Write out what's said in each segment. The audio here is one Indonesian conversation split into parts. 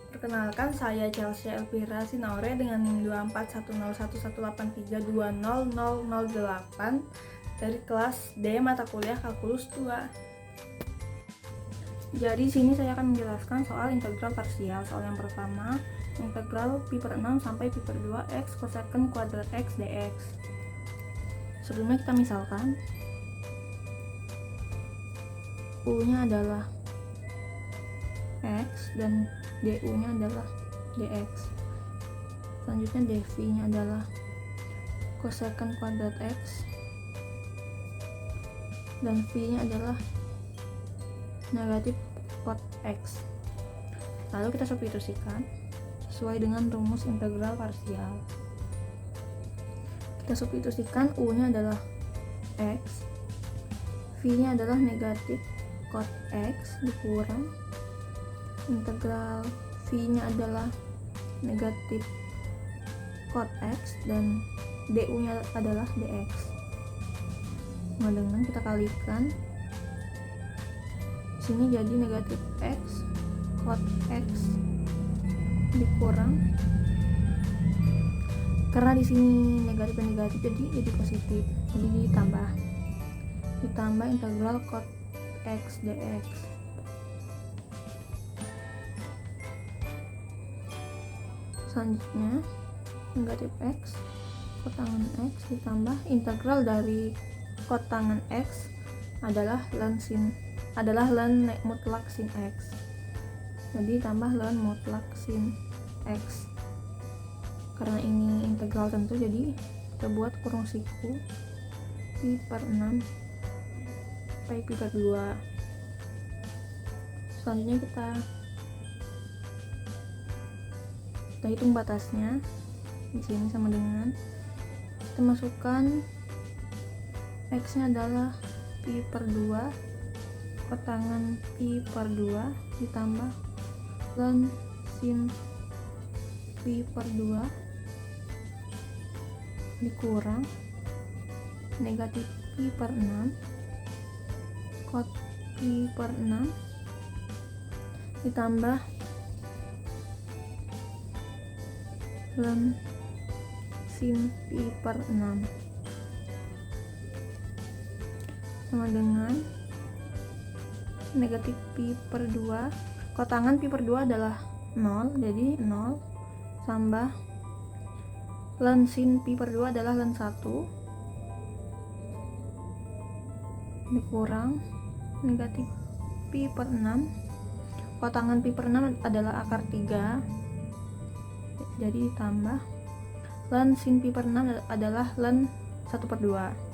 Perkenalkan, saya Chelsea Elvira Sinaure dengan NIM 2410118320008 dari kelas D mata kuliah Kalkulus 2. Jadi sini saya akan menjelaskan soal integral parsial. Soal yang pertama, integral pi per 6 sampai pi per 2 x cosecant kuadrat x dx. Sebelumnya kita misalkan u-nya adalah x dan du-nya adalah dx. Selanjutnya dv-nya adalah cosecant kuadrat x dan v-nya adalah negatif cot x. Lalu kita substitusikan sesuai dengan rumus integral parsial. Kita substitusikan u-nya adalah x, v-nya adalah negatif cot x dikurang integral v-nya adalah negatif cot x dan du-nya adalah dx. Nah, dengan kita kalikan sini jadi negatif x cot x dikurang, karena di sini negatif dan negatif jadi positif, jadi ditambah integral cot x dx. Selanjutnya negatif x kotangan x ditambah integral dari kotangan x adalah ln mutlak sin x, jadi tambah ln mutlak sin x. Karena ini integral tentu, jadi kita buat kurung siku pi per 6 sampai pi per 2. Selanjutnya kita hitung batasnya. Di sini sama dengan kita masukkan x nya adalah pi per 2 kotangan pi per 2 ditambah ln sin pi per 2 dikurang negatif pi per 6 cot pi per 6 ditambah ln sin pi per 6 sama dengan negatif pi per 2 kotangan pi per 2 adalah 0, jadi 0 tambah ln sin pi per 2 adalah ln 1 dikurang negatif pi per 6 kotangan pi per 6 adalah akar 3, jadi ditambah ln sin pi per 6 adalah ln 1 per 2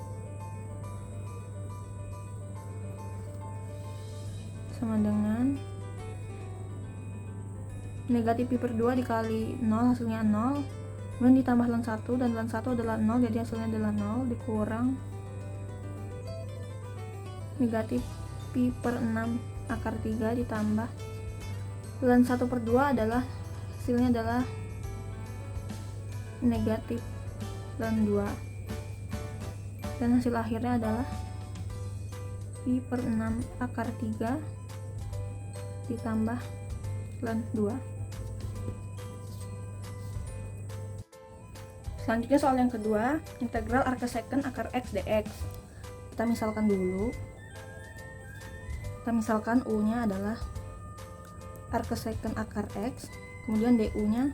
sama dengan negatif pi per 2 dikali 0 hasilnya 0, kemudian ditambah ln 1 dan ln 1 adalah 0, jadi hasilnya adalah 0 dikurang negatif pi per 6 akar 3 ditambah ln 1 per 2 adalah hasilnya adalah negatif ln 2 dan hasil akhirnya adalah pi per 6 akar 3 ditambah ln 2. Selanjutnya soal yang kedua, integral arcosecant akar x dx. Kita misalkan dulu. Kita misalkan u-nya adalah arcosecant akar x, kemudian du-nya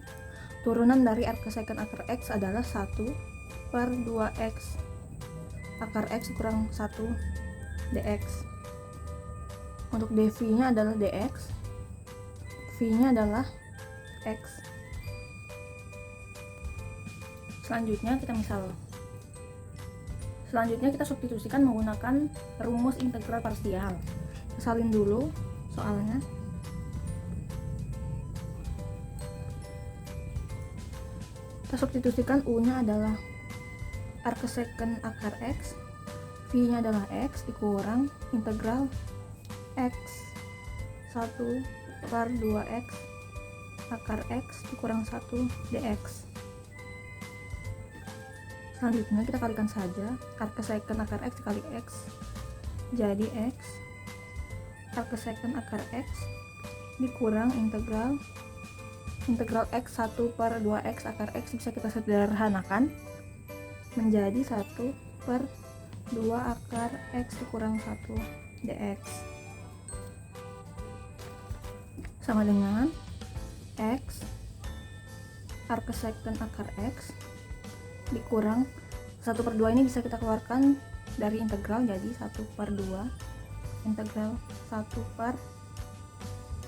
turunan dari arcosecant akar x adalah 1 per 2x akar x kurang 1 dx. Untuk dv-nya adalah dx, v-nya adalah x. Selanjutnya kita substitusikan menggunakan rumus integral parsial. Salin dulu soalnya. Kita substitusikan u-nya adalah arcosecant akar x, v-nya adalah x dikurang integral x 1 per 2x akar x dikurang 1 dx. Selanjutnya kita kalikan saja arcosecant akar x dikali x, jadi x arcosecant akar x dikurang integral integral x 1 per 2x akar x bisa kita sederhanakan menjadi 1 per 2 akar x dikurang 1 dx sama dengan x arcosecant akar x dikurang 1 per 2 ini bisa kita keluarkan dari integral jadi 1 per 2 integral 1 per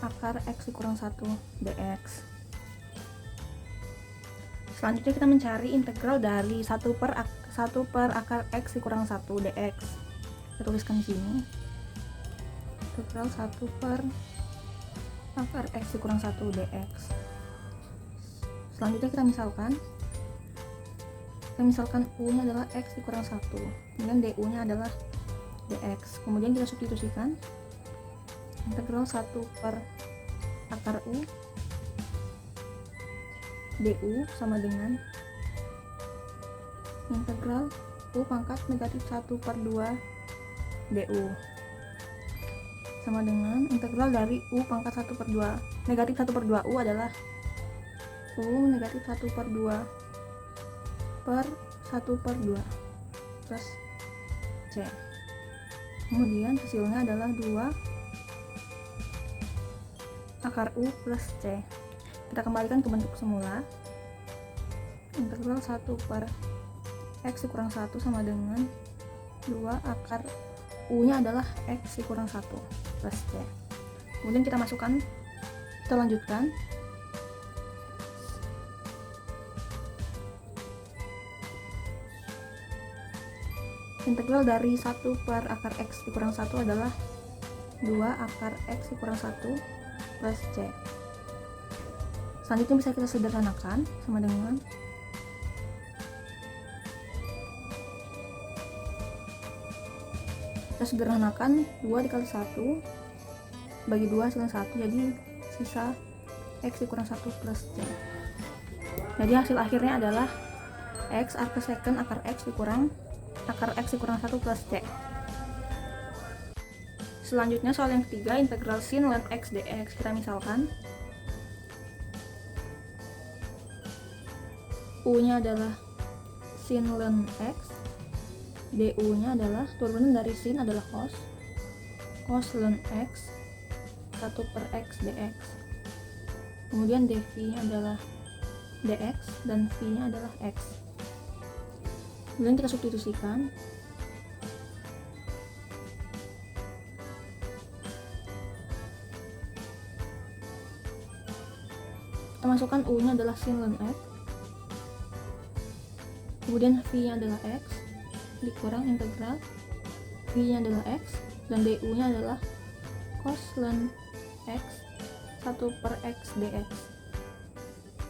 akar x dikurang 1 dx. Selanjutnya kita mencari integral dari 1 per akar x dikurang 1 dx. Kita tuliskan di sini. Integral 1 per akar x dikurang 1 dx. Selanjutnya kita misalkan u-nya adalah x dikurang 1. Kemudian du-nya adalah dx. Kemudian kita substitusikan integral 1 per akar u du sama dengan integral u pangkat negatif 1 per 2 du sama dengan integral dari u pangkat 1 per 2 negatif 1 per 2 u adalah u negatif 1 per 2 per 1 per 2 plus c. Kemudian hasilnya adalah 2 akar u plus c. Kita kembalikan ke bentuk semula. Integral 1 per x dikurang 1 sama dengan 2 akar u-nya adalah x dikurang 1 plus c. Kemudian kita lanjutkan. Integral dari 1 per akar x dikurang 1 adalah 2 akar x dikurang 1 plus c. Selanjutnya bisa kita sederhanakan sama dengan kita sederhanakan 2 dikali 1 bagi 2 hasilnya 1, jadi sisa x dikurang 1 plus c. Jadi hasil akhirnya adalah x arcosecant akar x dikurang 1 plus c. Selanjutnya soal yang ketiga, integral sin ln x dx. Kita misalkan u-nya adalah sin ln x, du-nya adalah turunan dari sin adalah cos ln x 1 per x dx. Kemudian dv-nya adalah dx dan v-nya adalah x. Kemudian kita substitusikan. Kita masukkan u-nya adalah sin ln x, kemudian v-nya adalah x dikurang integral v-nya adalah x dan du-nya adalah cos ln x 1 per x dx.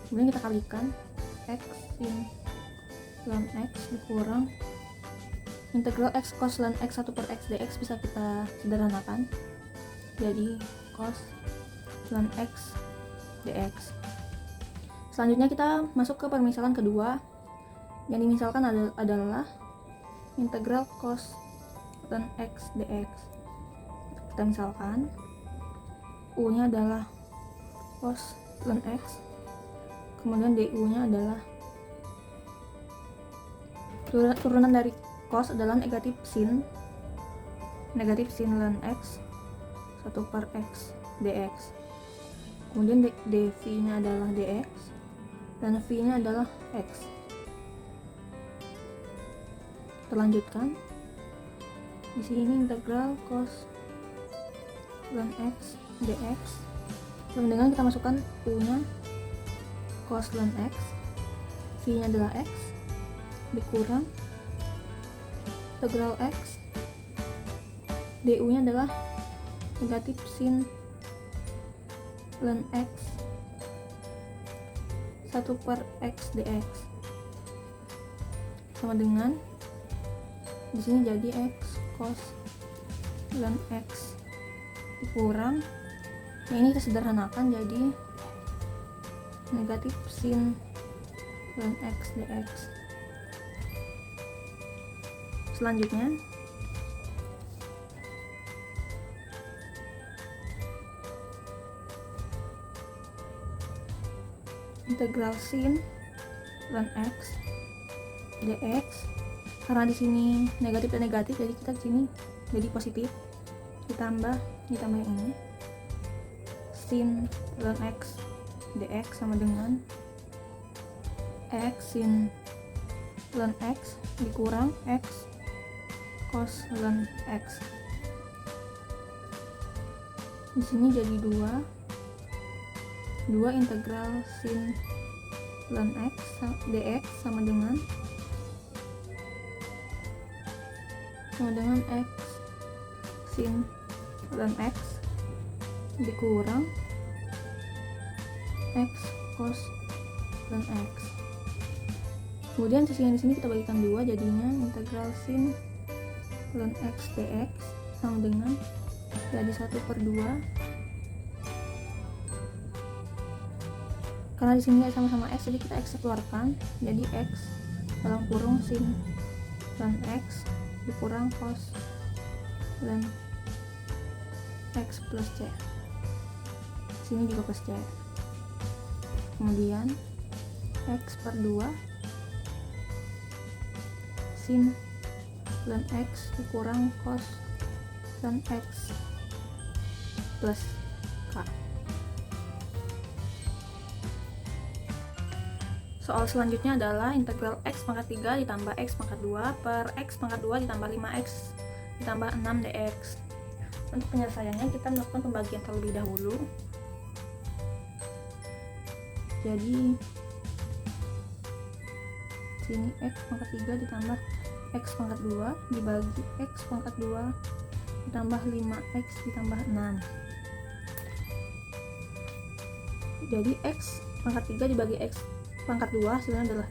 Kemudian kita kalikan x sin ln x dikurang integral x cos ln x 1 per x dx bisa kita sederhanakan jadi cos ln x dx. Selanjutnya kita masuk ke permisalan kedua. Yang dimisalkan adalah integral cos ln x dx. Kita misalkan u-nya adalah cos ln x, kemudian du-nya adalah turunan dari cos adalah negatif sin ln x 1 per x dx. Kemudian dv-nya adalah dx dan v-nya adalah x. Lanjutkan di sini integral cos ln x dx sama dengan kita masukkan u-nya cos ln x, v-nya adalah x dikurang integral x, du-nya adalah negatif sin ln x 1 per x dx sama dengan di sini jadi x cos ln x dikurang, nah ini kita sederhanakan jadi negatif sin ln x dx. Selanjutnya integral sin ln x dx. Karena di sini negatif dan negatif, jadi kita sini jadi positif, ditambah yang ini, sin ln x dx sama dengan x sin ln x dikurang x cos ln x. Di sini jadi 2 integral sin ln x dx sama dengan x sin ln x dikurang x cos ln x. Kemudian sisi yang di sini kita bagikan 2, jadinya integral sin ln x dx sama dengan jadi 1/2. Karena di sini sama-sama x, jadi kita x keluarkan, jadi x dalam kurung sin ln x dikurang cos ln x plus c. Sini juga plus c. Kemudian x/2 sin ln x dikurang cos ln x plus k. Soal selanjutnya adalah integral x pangkat 3 ditambah x pangkat 2 per x pangkat 2 ditambah 5x ditambah 6 dx. Untuk penyelesaiannya kita melakukan pembagian terlebih dahulu. Jadi sini x pangkat 3 ditambah x pangkat 2 dibagi x pangkat 2 ditambah 5x ditambah 6. Jadi x pangkat 3 dibagi x pangkat 2 hasilnya adalah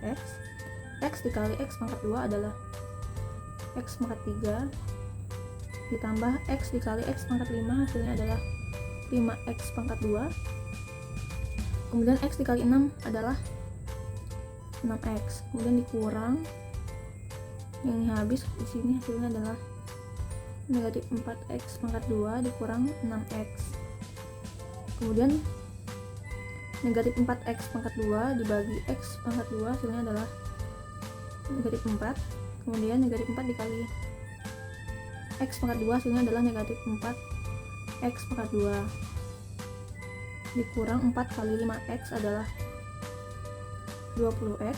x dikali x pangkat 2 adalah x pangkat 3 ditambah x dikali x pangkat 5 hasilnya adalah 5x pangkat 2. Kemudian x dikali 6 adalah 6x, kemudian dikurang yang ini habis, di sini hasilnya adalah negatif 4x pangkat 2 dikurang 6x. Kemudian negatif 4x pangkat 2 dibagi x pangkat 2 hasilnya adalah negatif 4. Kemudian negatif 4 dikali x pangkat 2 hasilnya adalah negatif 4x pangkat 2 dikurang 4 kali 5x adalah 20x.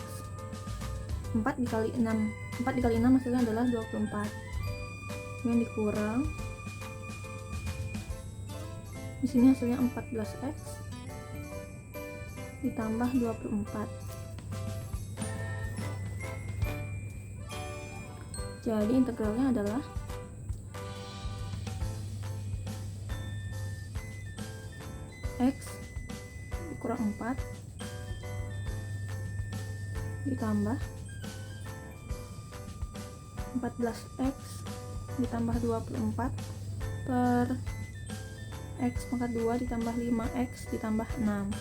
4 dikali 6 hasilnya adalah 24. Kemudian dikurang, di sini hasilnya 14x ditambah 24. Jadi integralnya adalah x dikurang 4 ditambah 14x ditambah 24 per x pangkat 2 ditambah 5x ditambah 6.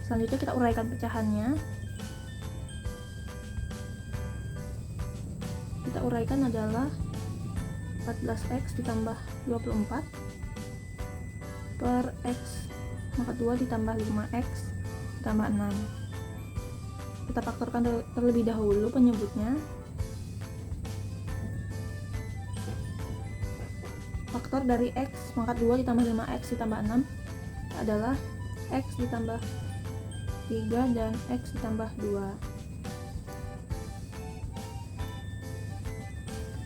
Selanjutnya kita uraikan pecahannya. Kita uraikan adalah 14x ditambah 24 per x pangkat 2 ditambah 5x ditambah 6. Kita faktorkan terlebih dahulu penyebutnya. Faktor dari x pangkat 2 ditambah 5x ditambah 6 adalah x ditambah 3 dan x ditambah 2.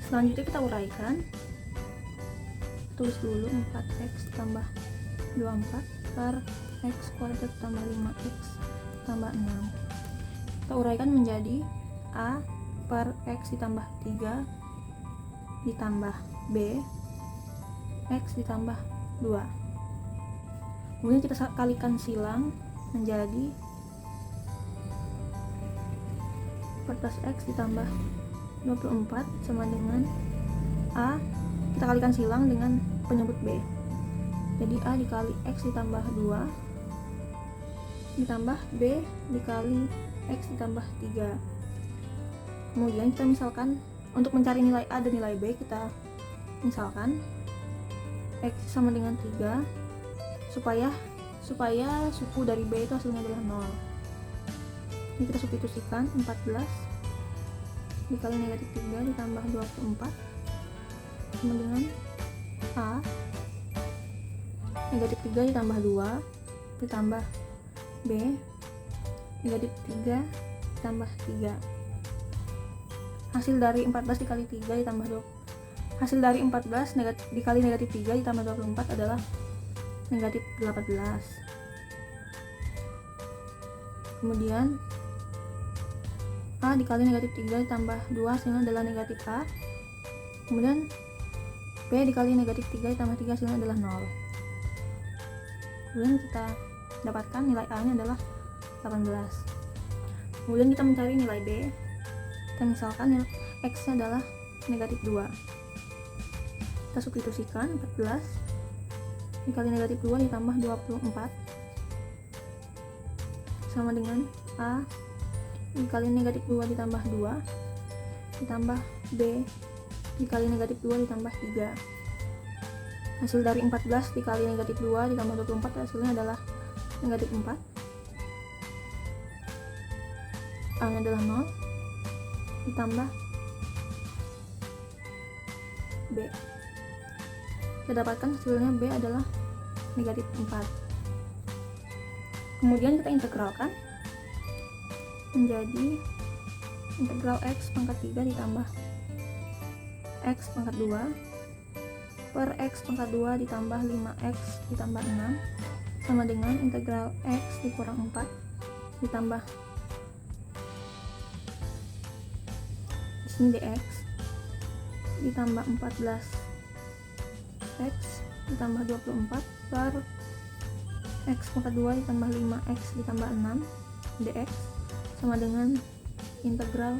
Selanjutnya kita uraikan. Tulis dulu 4x tambah 24 per x kuadrat tambah 5x tambah 6. Kita uraikan menjadi a per x ditambah 3 ditambah b x ditambah 2. Kemudian kita kalikan silang menjadi 14x ditambah 24 sama dengan a, kita kalikan silang dengan penyebut b. Jadi a dikali x ditambah 2 ditambah b dikali x ditambah 3. Kemudian kita misalkan untuk mencari nilai a dan nilai b, kita misalkan x sama dengan 3 supaya supaya suku dari B itu hasilnya adalah 0. Ini kita substitusikan. 14 dikali negatif 3 ditambah 24 sama dengan A negatif 3 ditambah 2 ditambah B negatif 3 ditambah 3. Hasil dari 14 dikali 3 ditambah 2, hasil dari 14 dikali negatif 3 ditambah 24 adalah negatif 18. Kemudian A dikali negatif 3 ditambah 2 hasilnya adalah negatif A. Kemudian B dikali negatif 3 ditambah 3 hasilnya adalah 0. Kemudian kita dapatkan nilai A nya adalah 18. Kemudian kita mencari nilai B. Kita misalkan X nya adalah negatif 2. Kita substitusikan. 14 dikali negatif 2 ditambah 24 sama dengan A dikali negatif 2 ditambah 2 ditambah B dikali negatif 2 ditambah 3. Hasil dari 14 dikali negatif 2 ditambah 24 hasilnya adalah negatif 4. A nya adalah 0 ditambah B. Kita dapatkan hasilnya B adalah negatif 4. Kemudian kita integralkan menjadi integral X pangkat 3 ditambah X pangkat 2 per X pangkat 2 ditambah 5X ditambah 6 sama dengan integral X dikurang 4 ditambah di sini dx ditambah 14 X ditambah 24 per X pangkat 2 ditambah 5X ditambah 6 dx sama dengan integral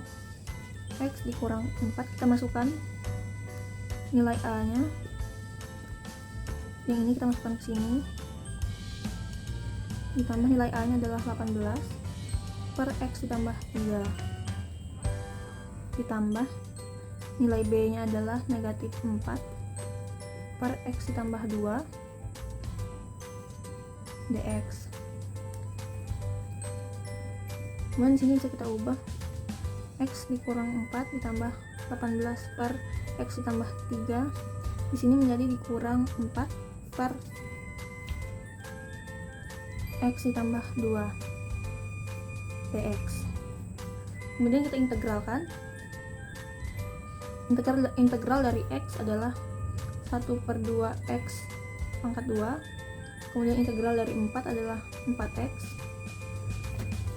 X dikurang 4. Kita masukkan nilai A nya, yang ini kita masukkan ke sini, ditambah nilai A nya adalah 18 per X ditambah 3 ditambah nilai B nya adalah negatif 4 per X ditambah 2 dx. Kemudian sini bisa kita ubah, X dikurang 4 ditambah 18 per X ditambah 3 di sini menjadi dikurang 4 per X ditambah 2 dx. Kemudian kita integralkan. Integral dari X adalah 1/2 X pangkat 2. Kemudian integral dari 4 adalah 4X.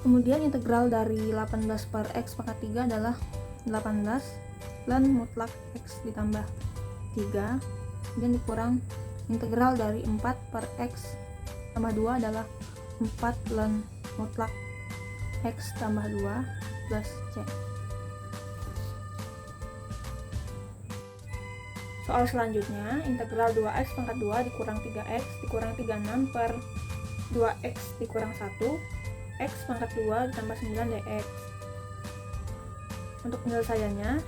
Kemudian integral dari 18 per X pangkat 3 adalah 18 ln mutlak X ditambah 3. Kemudian dikurang integral dari 4 per X tambah 2 adalah 4 ln mutlak X tambah 2 plus C. Soal selanjutnya, integral 2X pangkat 2 dikurang 3X dikurang 36 per 2X dikurang 1 X pangkat 2 ditambah 9 dx. Untuk penyelesaiannya,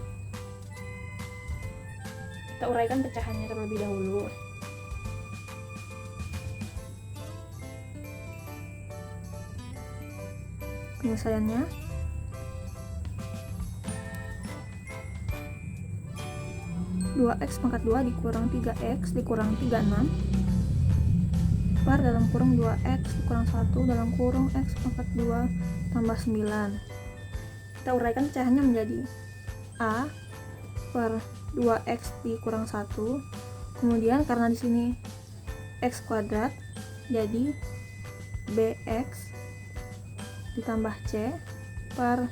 kita uraikan pecahannya terlebih dahulu. Penyelesaiannya, dua X pangkat 2 dikurang 3X dikurang 36 per dalam kurung 2X dikurang 1 dalam kurung X pangkat 2 tambah 9. Kita uraikan pecahannya menjadi A per 2X dikurang 1. Kemudian karena di sini X kuadrat, jadi BX ditambah C per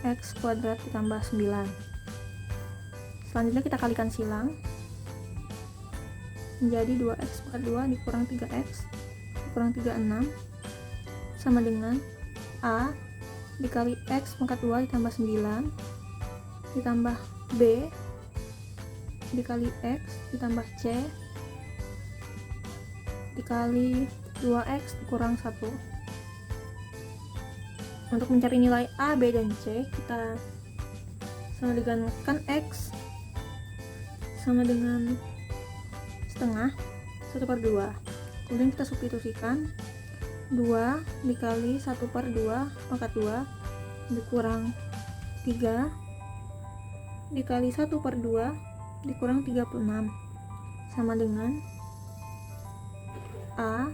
X kuadrat ditambah 9. Selanjutnya kita kalikan silang menjadi 2X pangkat 2 dikurang 3X dikurang 36 sama dengan A dikali X pangkat 2 ditambah 9 ditambah B dikali X ditambah C dikali 2X dikurang 1. Untuk mencari nilai A, B, dan C, kita sama dengankan X sama dengan setengah 1/2. Kemudian kita substitusikan 2 dikali 1 per 2 pangkat 2 dikurang 3 dikali 1 per 2 dikurang 36 sama dengan A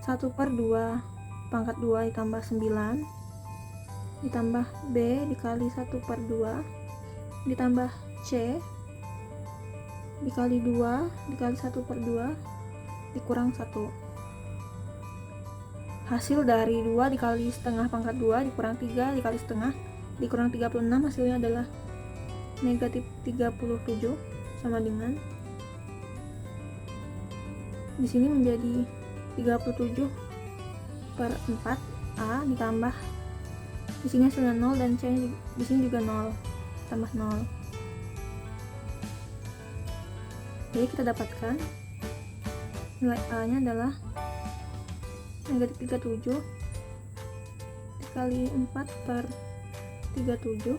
1 per 2 pangkat 2 ditambah 9 ditambah B dikali 1 per 2 ditambah C dikali 2 dikali 1 per 2 dikurang 1. Hasil dari 2 dikali setengah pangkat 2 dikurang 3 dikali setengah dikurang 36, hasilnya adalah negatif 37 sama dengan di sini menjadi 37 per 4 A ditambah di sini hasilnya 0 dan C di sini juga 0 tambah 0. Jadi kita dapatkan nilai A nya adalah negatif 37 dikali 4 per 37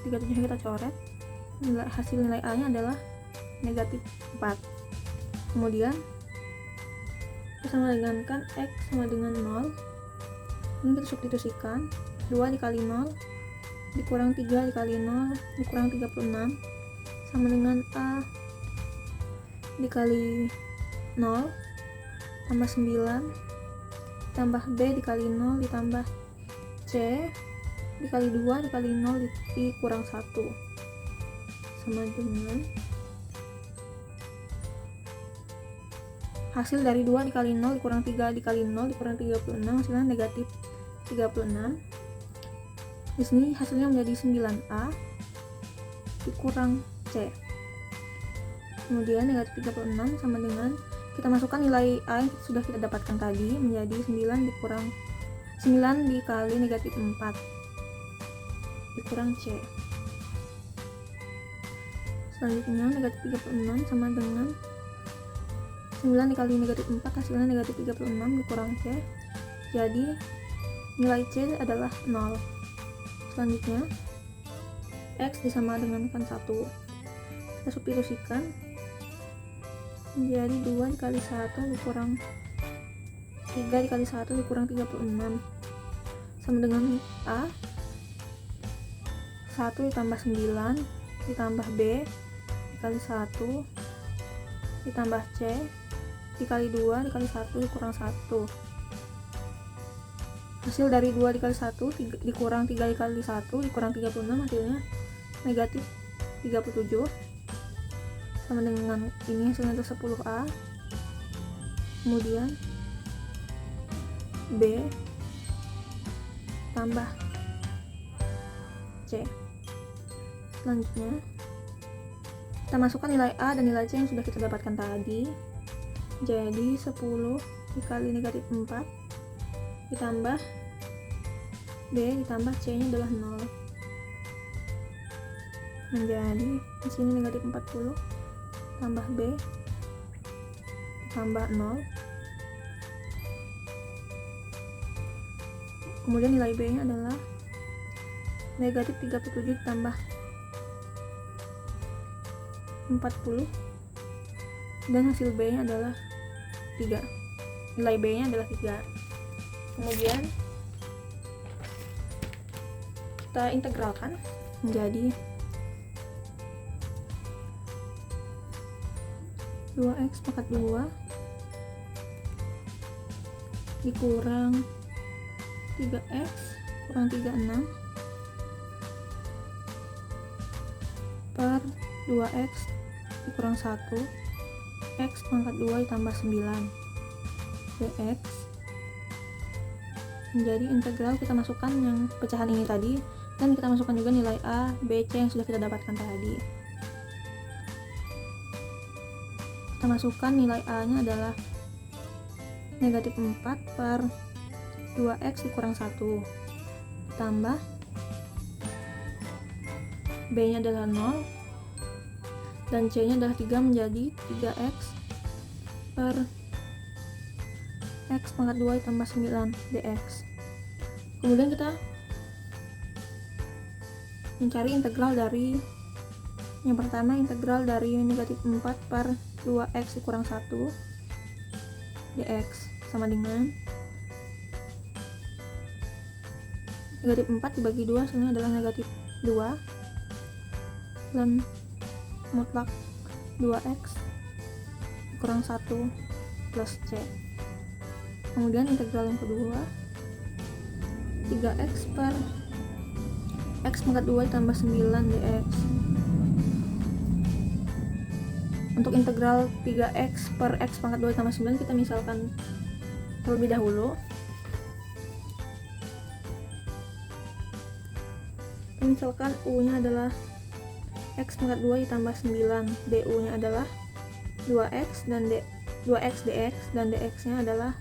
kita coret, hasil nilai A nya adalah negatif 4. Kemudian kita sama dengankan X sama dengan 0. Ini kita substitusikan 2 dikali 0 dikurang 3 dikali 0 dikurang 36 sama dengan A dikali 0 tambah 9 tambah B dikali 0 ditambah C dikali 2 dikali 0 dikurang 1 sama dengan hasil dari 2 dikali 0 dikurang 3 dikali 0 dikurang 36, hasilnya negatif 36. Di sini hasilnya menjadi 9A dikurang C. Kemudian negatif 36 sama dengan kita masukkan nilai A yang sudah kita dapatkan tadi menjadi 9 dikurang 9 dikali negatif 4 dikurang C. Selanjutnya negatif 36 sama dengan 9 dikali negatif 4 hasilnya negatif 36 dikurang C. Jadi nilai C adalah 0. Selanjutnya X disama dengankan 1. Kita substitusikan menjadi 2 dikali 1 dikurang 3 dikali 1 dikurang 36 sama dengan A 1 ditambah 9 ditambah B dikali 1 ditambah C dikali 2 dikali 1 dikurang 1. Hasil dari 2 dikali 1 dikurang 3 dikali 1 dikurang 36, hasilnya negatif 37 sama dengan ini hasilnya itu 10A. Kemudian B tambah C. Selanjutnya kita masukkan nilai A dan nilai C yang sudah kita dapatkan tadi. Jadi 10 dikali negatif 4 ditambah B ditambah C nya adalah 0 menjadi di sini negatif 40 tambah B tambah 0. Kemudian nilai B nya adalah negatif 37 ditambah 40 dan hasil B nya adalah 3. Nilai B nya adalah 3. Kemudian kita integralkan menjadi 2x pangkat 2 dikurang 3x kurang 36 per 2x dikurang 1 x pangkat 2 ditambah 9 dx menjadi integral. Kita masukkan yang pecahan ini tadi dan kita masukkan juga nilai A, B, C yang sudah kita dapatkan tadi. Kita masukkan nilai A nya adalah negatif 4 per 2x dikurang 1 tambah B nya adalah 0 dan C nya adalah 3 menjadi 3x per x pangkat 2 ditambah 9 dx. Kemudian kita mencari integral dari yang pertama, integral dari negatif 4 per 2x dikurang 1 dx sama dengan negatif 4 dibagi 2 hasilnya adalah negatif 2 dan mutlak 2x kurang 1 plus c. Kemudian integral yang kedua 3x per x pangkat 2 ditambah 9 dx. Untuk integral 3x per x pangkat 2 ditambah 9 kita misalkan terlebih dahulu. Misalkan u nya adalah x pangkat 2 ditambah 9, du nya adalah 2x dan 2x dx dan dx nya adalah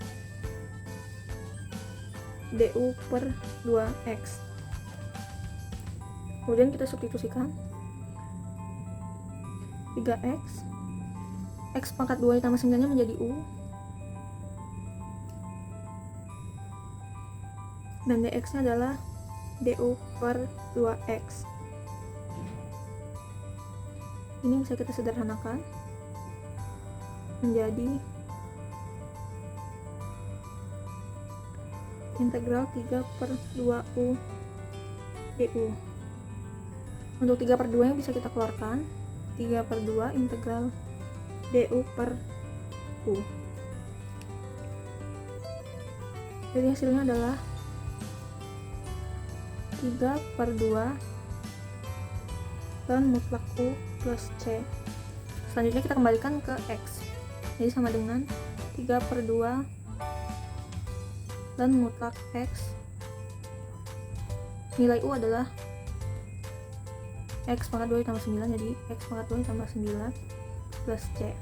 du per 2x. Kemudian kita substitusikan 3x x pangkat 2 ditambah 9 nya menjadi u dan dx nya adalah du per 2x. Ini bisa kita sederhanakan menjadi integral 3 per 2u du. Untuk 3 per 2 nya bisa kita keluarkan, 3 per 2 integral du per u. Jadi hasilnya adalah 3 per 2 dan mutlak u plus c. Selanjutnya kita kembalikan ke x, jadi sama dengan 3 per 2 dan mutlak x, nilai u adalah x pangkat 2 ditambah 9, jadi x pangkat 2 ditambah 9 plus c.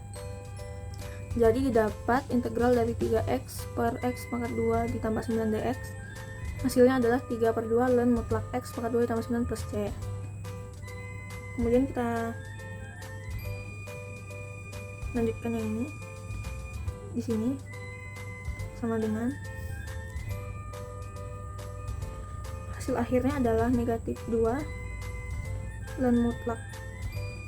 Jadi didapat integral dari 3x per x pangkat 2 ditambah 9 dx, hasilnya adalah 3 per 2 ln mutlak x pangkat 2 ditambah 9 plus c. Kemudian kita lanjutkan yang ini di sini sama dengan hasil akhirnya adalah negatif 2 ln mutlak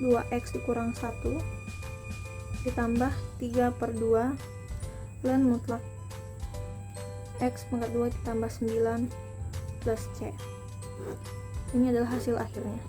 2x dikurang 1 ditambah 3 per 2 ln mutlak x pangkat 2 ditambah 9 plus c. Ini adalah hasil akhirnya.